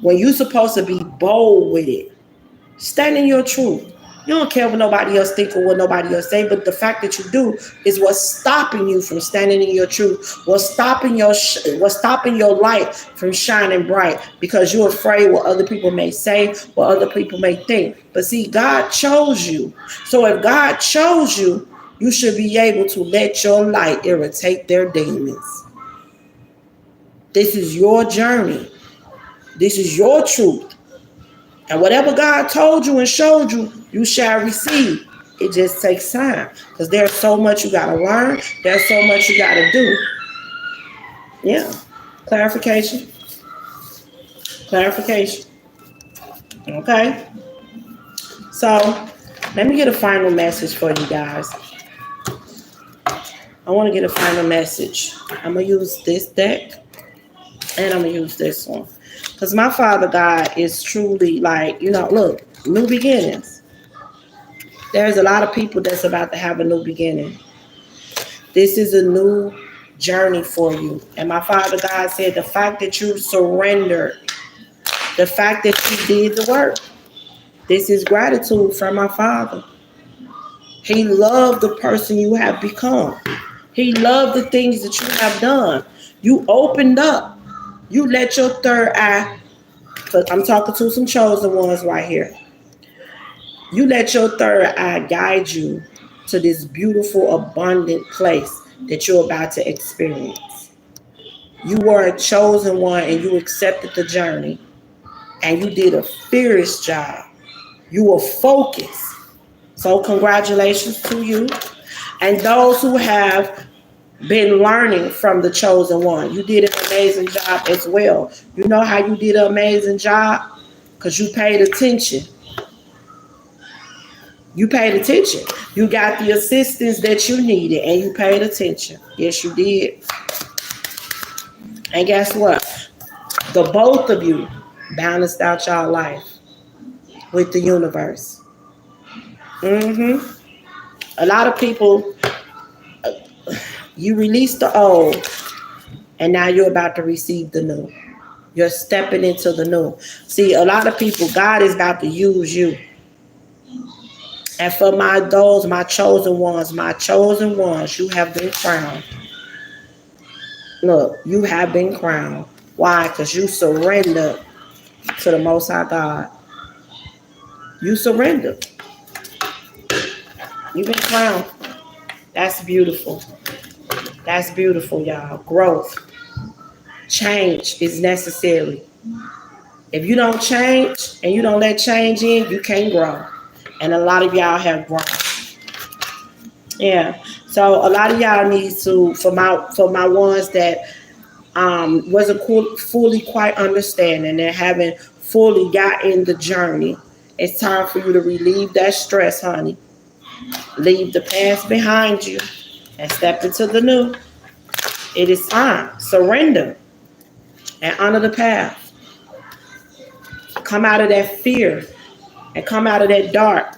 When you're supposed to be bold with it. Stand in your truth. You don't care what nobody else think or what nobody else say, but the fact that you do is what's stopping you from standing in your truth. What's stopping your light from shining bright because you're afraid what other people may say, what other people may think. But see, God chose you. So if God chose you, you should be able to let your light irritate their demons. This is your journey. This is your truth. And whatever God told you and showed you, you shall receive. It just takes time because there's so much you got to learn. There's so much you got to do. Yeah. Clarification. Okay. So let me get a final message for you guys. I want to get a final message. I'm going to use this deck and I'm going to use this one. Because my Father God is truly like, look, new beginnings. There's a lot of people that's about to have a new beginning. This is a new journey for you. And my Father God said the fact that you surrendered, the fact that you did the work, this is gratitude from my Father. He loved the person you have become. He loved the things that you have done. You opened up. You let your third eye, because I'm talking to some chosen ones right here. You let your third eye guide you to this beautiful, abundant place that you're about to experience. You were a chosen one and you accepted the journey and you did a fierce job. You were focused. So congratulations to you. And those who have been learning from the chosen one. You did an amazing job as well. You know how you did an amazing job? Because you paid attention. You paid attention. You got the assistance that you needed and you paid attention. Yes, you did. And guess what? The both of you balanced out y'all life with the universe. A lot of people, you released the old and now you're about to receive the new. You're stepping into the new. See, a lot of people, God is about to use you. And for my chosen ones, you have been crowned. Look, you have been crowned. Why? Because you surrendered to the Most High God. You surrendered. You've been crowned. That's beautiful. That's beautiful, y'all. Growth. Change is necessary. If you don't change and you don't let change in, you can't grow. And a lot of y'all have grown. Yeah. So a lot of y'all need to, for my ones that wasn't fully quite understanding and haven't fully gotten the journey, it's time for you to relieve that stress, honey. Leave the past behind you and step into the new. It is time. Surrender and honor the path. Come out of that fear and come out of that dark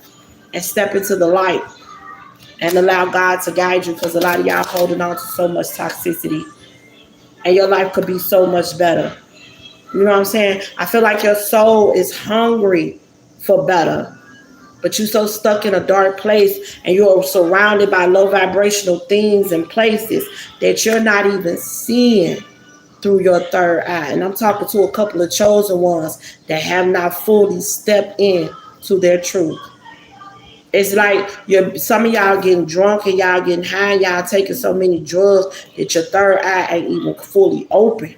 and step into the light and allow God to guide you, because a lot of y'all holding on to so much toxicity and your life could be so much better. You know what I'm saying? I feel like your soul is hungry for better, but you're so stuck in a dark place and you're surrounded by low vibrational things and places that you're not even seeing through your third eye. And I'm talking to a couple of chosen ones that have not fully stepped in to their truth. It's like some of y'all getting drunk and y'all getting high, and y'all taking so many drugs that your third eye ain't even fully open.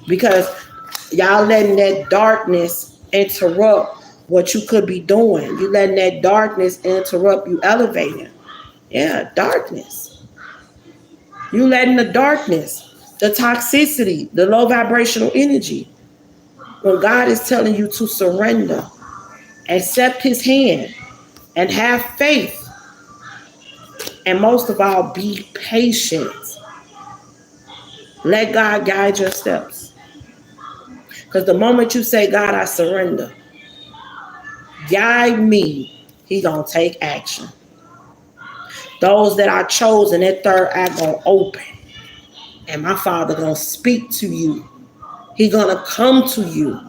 Because y'all letting that darkness interrupt what you could be doing. You letting that darkness interrupt you elevating. Yeah, darkness. You letting the darkness, the toxicity, the low vibrational energy. When God is telling you to surrender, accept his hand, and have faith. And most of all, be patient. Let God guide your steps. Because the moment you say, God, I surrender, guide me, he gonna take action. Those that are chosen, that third eye gonna open. And my Father gonna speak to you. He gonna come to you.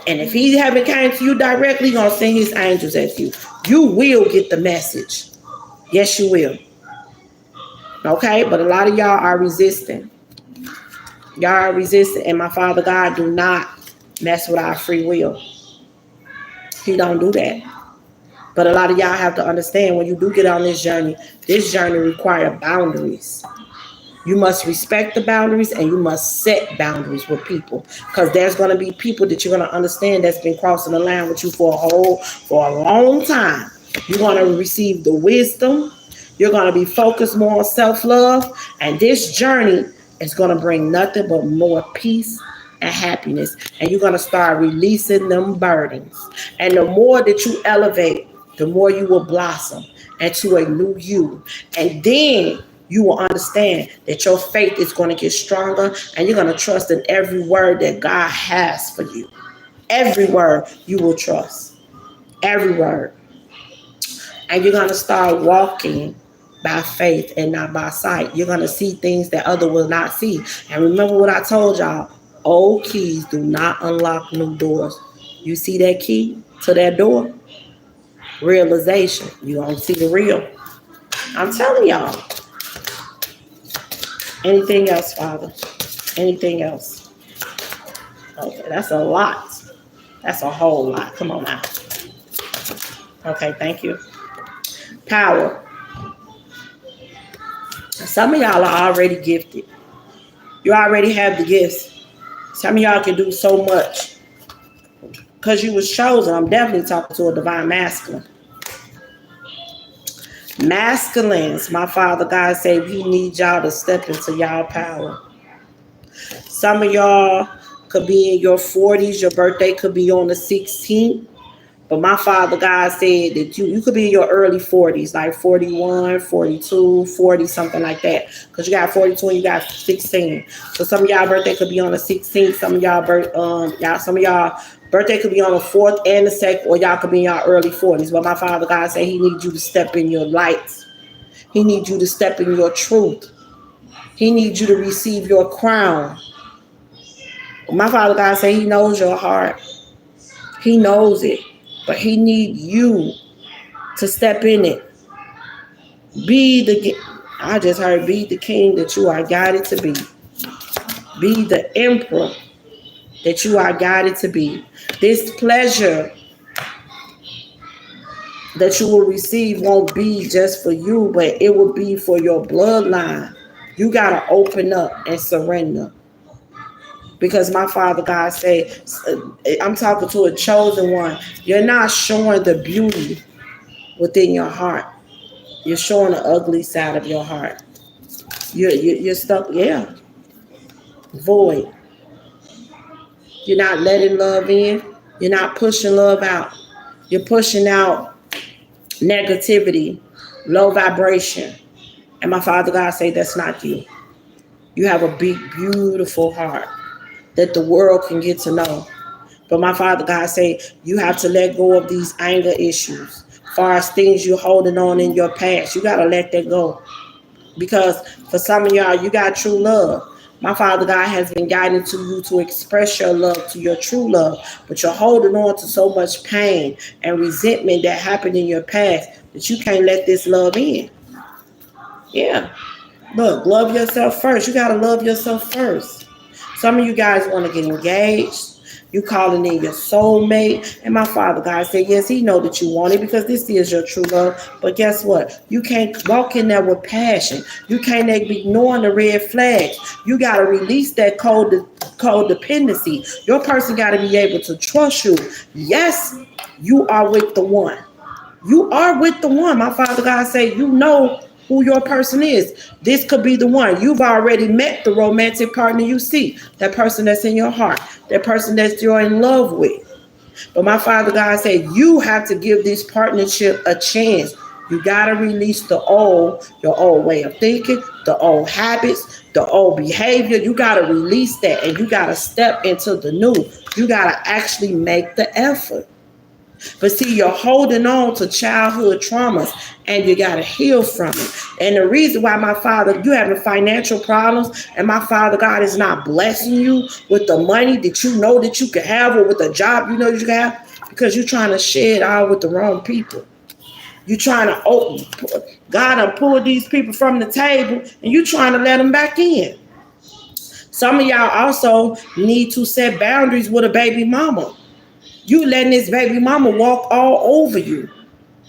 And if he haven't came to you directly, he gonna send his angels at you. You will get the message. Yes, you will. Okay, but a lot of y'all are resisting. Y'all are resisting, and my Father God do not mess with our free will. He don't do that. But a lot of y'all have to understand, when you do get on this journey requires boundaries. You must respect the boundaries, and you must set boundaries with people, because there's going to be people that you're going to understand that's been crossing the line with you for a long time. You're going to receive the wisdom. You're going to be focused more on self-love, and this journey is going to bring nothing but more peace and happiness, and you're going to start releasing them burdens. And the more that you elevate, the more you will blossom into a new you. And then you will understand that your faith is going to get stronger, and you're going to trust in every word that God has for you. Every word you will trust. Every word. And you're going to start walking by faith and not by sight. You're going to see things that others will not see. And remember what I told y'all. Old keys do not unlock new doors. You see that key to that door? Realization. You're going to see the real. I'm telling y'all. Anything else, Father? Anything else? Okay, that's a lot. That's a whole lot. Come on now. Okay, thank you. Power. Some of y'all are already gifted. You already have the gifts. Some of y'all can do so much because you was chosen. I'm definitely talking to a divine masculine. Masculines, my Father God said, he needs y'all to step into y'all power. Some of y'all could be in your 40s. Your birthday could be on the 16th. But my Father God said that you could be in your early 40s, like 41, 42, 40, something like that. Because you got 42 and you got 16. So some of y'all birthday could be on the 16th. Some of y'all birthday could be on the 4th and the 2nd, or y'all could be in y'all early 40s. But my Father God said he needs you to step in your light. He needs you to step in your truth. He needs you to receive your crown. My Father God said he knows your heart. He knows it. But he needs you to step in it. Be the king that you are guided to be. Be the emperor that you are guided to be. This pleasure that you will receive won't be just for you, but it will be for your bloodline. You got to open up and surrender. Because my Father God said, I'm talking to a chosen one. You're not showing the beauty within your heart. You're showing the ugly side of your heart. You're stuck, yeah, void. You're not letting love in. You're not pushing love out. You're pushing out negativity, low vibration. And my Father God say that's not you. You have a big, beautiful heart that the world can get to know. But my Father God say you have to let go of these anger issues. As far as things you're holding on in your past, you got to let that go. Because for some of y'all, you got true love. My Father God has been guiding to you to express your love to your true love, but you're holding on to so much pain and resentment that happened in your past that you can't let this love in. Yeah. Look, love yourself first. You got to love yourself first. Some of you guys want to get engaged. You calling in your soulmate. And my Father God said, yes, he know that you want it because this is your true love. But guess what? You can't walk in there with passion. You can't be ignoring the red flags. You got to release that codependency. Your person got to be able to trust you. Yes, you are with the one. You are with the one. My Father God said, you know who your person is. This could be the one. You've already met the romantic partner you see. That person that's in your heart. That person that you're in love with. But my Father God said, you have to give this partnership a chance. You got to release your old way of thinking, the old habits, the old behavior. You got to release that and you got to step into the new. You got to actually make the effort. But see, you're holding on to childhood traumas and you got to heal from it. And the reason why you having financial problems and my Father God is not blessing you with the money that you know that you can have or with a job you know you can have, because you're trying to share it out with the wrong people. You're trying to God done pulled these people from the table and you're trying to let them back in. Some of y'all also need to set boundaries with a baby mama. You letting this baby mama walk all over you.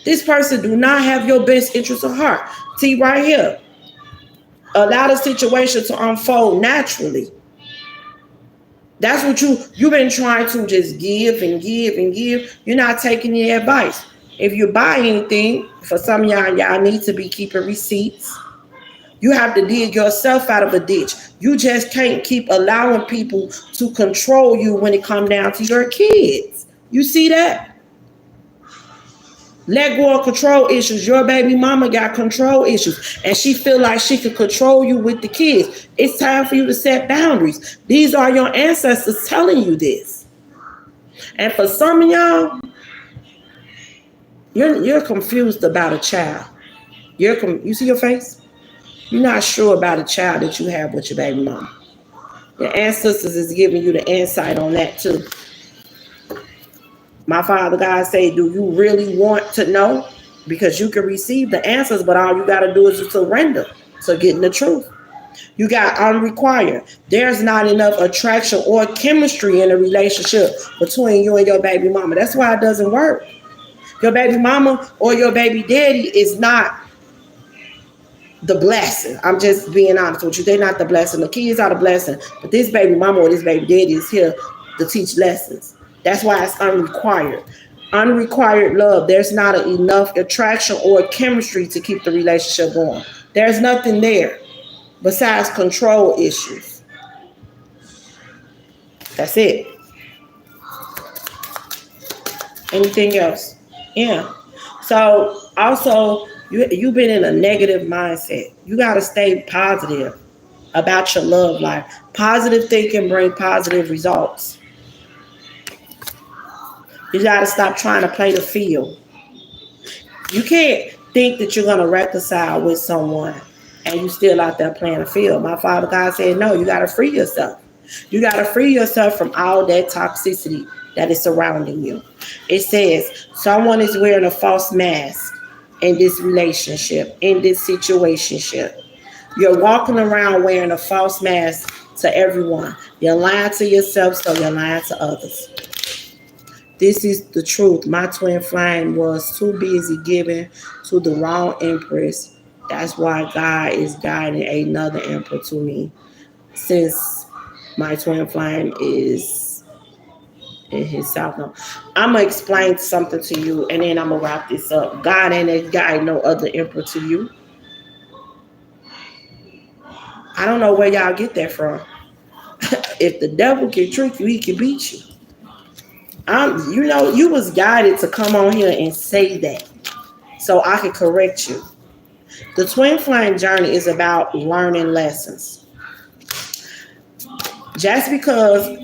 This person do not have your best interest of heart. See right here. Allow the situation to unfold naturally. That's what you've been trying to just give and give and give. You're not taking any advice. If you buy anything, for some of y'all need to be keeping receipts. You have to dig yourself out of a ditch. You just can't keep allowing people to control you when it comes down to your kids. You see that? Let go of control issues. Your baby mama got control issues and she feel like she can control you with the kids. It's time for you to set boundaries. These are your ancestors telling you this. And for some of y'all, you're confused about a child. You see your face? You're not sure about a child that you have with your baby mama. Your ancestors is giving you the insight on that too. My Father God say, do you really want to know? Because you can receive the answers, but all you got to do is surrender to getting the truth. You got unrequired. There's not enough attraction or chemistry in a relationship between you and your baby mama. That's why it doesn't work. Your baby mama or your baby daddy is not the blessing. I'm just being honest with you. They're not the blessing. The kids are the blessing. But this baby mama or this baby daddy is here to teach lessons. That's why it's unrequired. Unrequired love. There's not enough attraction or chemistry to keep the relationship going. There's nothing there besides control issues. That's it. Anything else? Yeah. So also, you've been in a negative mindset. You got to stay positive about your love life. Positive thinking brings positive results. You got to stop trying to play the field. You can't think that you're going to reconcile with someone and you still out there playing the field. My Father God said, no, you got to free yourself. You got to free yourself from all that toxicity that is surrounding you. It says someone is wearing a false mask in this relationship, in this situationship. You're walking around wearing a false mask to everyone. You're lying to yourself, so you're lying to others. This is the truth. My twin flame was too busy giving to the wrong empress. That's why God is guiding another emperor to me. Since my twin flame is in his south node. I'm gonna explain something to you and then I'm gonna wrap this up. God ain't guiding no other emperor to you. I don't know where y'all get that from. If the devil can trick you, he can beat you. You was guided to come on here and say that so I could correct you. The twin flame journey is about learning lessons. Just because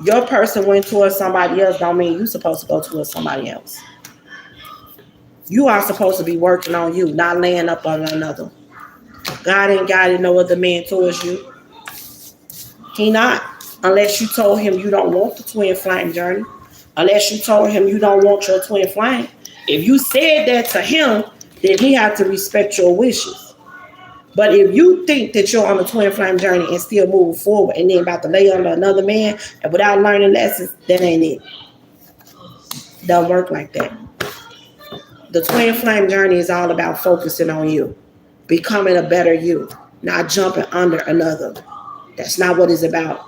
your person went towards somebody else don't mean you're supposed to go towards somebody else. You are supposed to be working on you, not laying up on another. God ain't guided no other man towards you. He not. Unless you told him you don't want the twin flame journey. Unless you told him you don't want your twin flame. If you said that to him, then he had to respect your wishes. But if you think that you're on a twin flame journey and still moving forward and then about to lay under another man and without learning lessons, that ain't it. Don't work like that. The twin flame journey is all about focusing on you, becoming a better you, not jumping under another. That's not what it's about.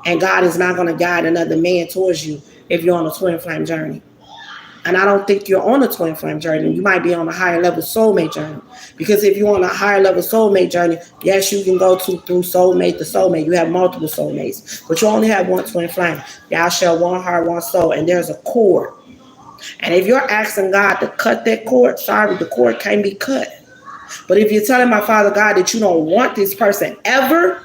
And God is not going to guide another man towards you if you're on a twin flame journey. And I don't think you're on a twin flame journey. You might be on a higher level soulmate journey. Because if you're on a higher level soulmate journey, yes, you can go through soulmate to soulmate. You have multiple soulmates. But you only have one twin flame. Y'all share one heart, one soul. And there's a cord. And if you're asking God to cut that cord, sorry, the cord can't be cut. But if you're telling my Father God that you don't want this person ever,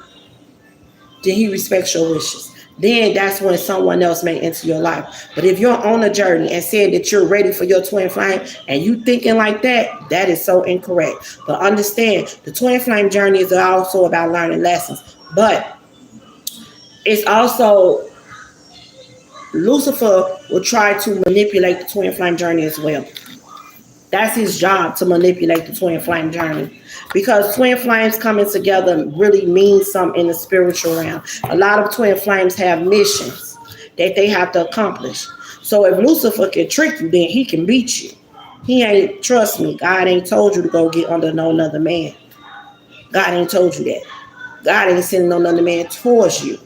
then he respects your wishes. Then that's when someone else may enter your life. But if you're on a journey and saying that you're ready for your twin flame and you thinking like that, that is so incorrect. But understand, the twin flame journey is also about learning lessons. But it's also, Lucifer will try to manipulate the twin flame journey as well. That's his job, to manipulate the twin flame journey. Because twin flames coming together really means something in the spiritual realm. A lot of twin flames have missions that they have to accomplish. So if Lucifer can trick you, then he can beat you. He ain't, trust me, God ain't told you to go get under no another man. God ain't told you that. God ain't sending no another man towards you.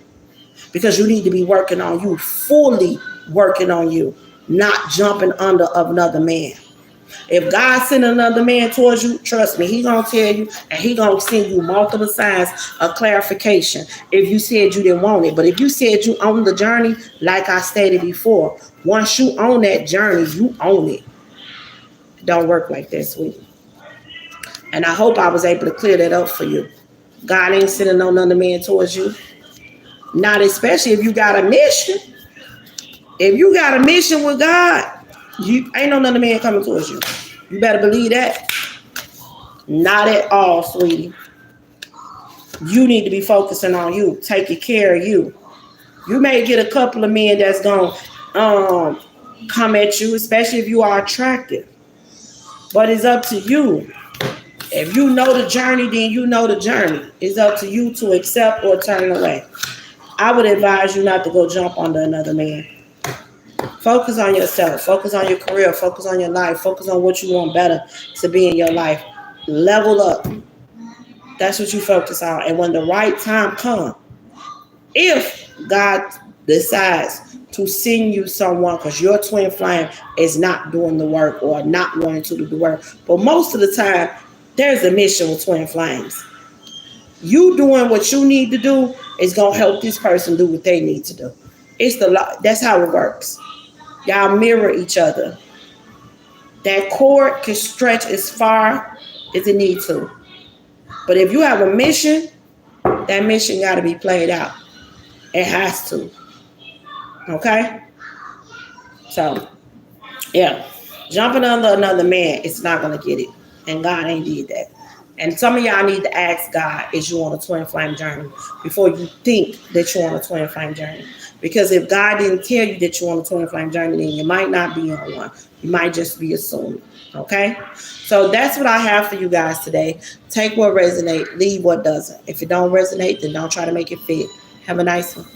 Because you need to be working on you, fully working on you, not jumping under of another man. If God send another man towards you, trust me, he gonna tell you and he gonna send you multiple signs of clarification if you said you didn't want it. But if you said you own the journey, like I stated before, once you own that journey, you own it. It don't work like that, sweetie. And I hope I was able to clear that up for you. God ain't sending no another man towards you. Not especially if you got a mission. If you got a mission with God, you ain't no another man coming towards you. You better believe that. Not at all, sweetie. You need to be focusing on you, taking care of you. You may get a couple of men that's gonna come at you, especially if you are attractive. But it's up to you. If you know the journey, then you know the journey. It's up to you to accept or turn away. I would advise you not to go jump under another man. Focus on yourself. Focus on your career. Focus on your life. Focus on what you want better to be in your life. Level up. That's what you focus on. And when the right time comes, if God decides to send you someone because your twin flame is not doing the work or not wanting to do the work, but most of the time, there's a mission with twin flames. You doing what you need to do is going to help this person do what they need to do. That's how it works. Y'all mirror each other. That cord can stretch as far as it needs to. But if you have a mission, that mission got to be played out. It has to. Okay? So, yeah. Jumping under another man, it's not going to get it. And God ain't did that. And some of y'all need to ask God, is you on a twin flame journey? Before you think that you're on a twin flame journey. Because if God didn't tell you that you're on a twin flame journey, then you might not be on one. You might just be assuming. Okay? So that's what I have for you guys today. Take what resonates, leave what doesn't. If it don't resonate, then don't try to make it fit. Have a nice one.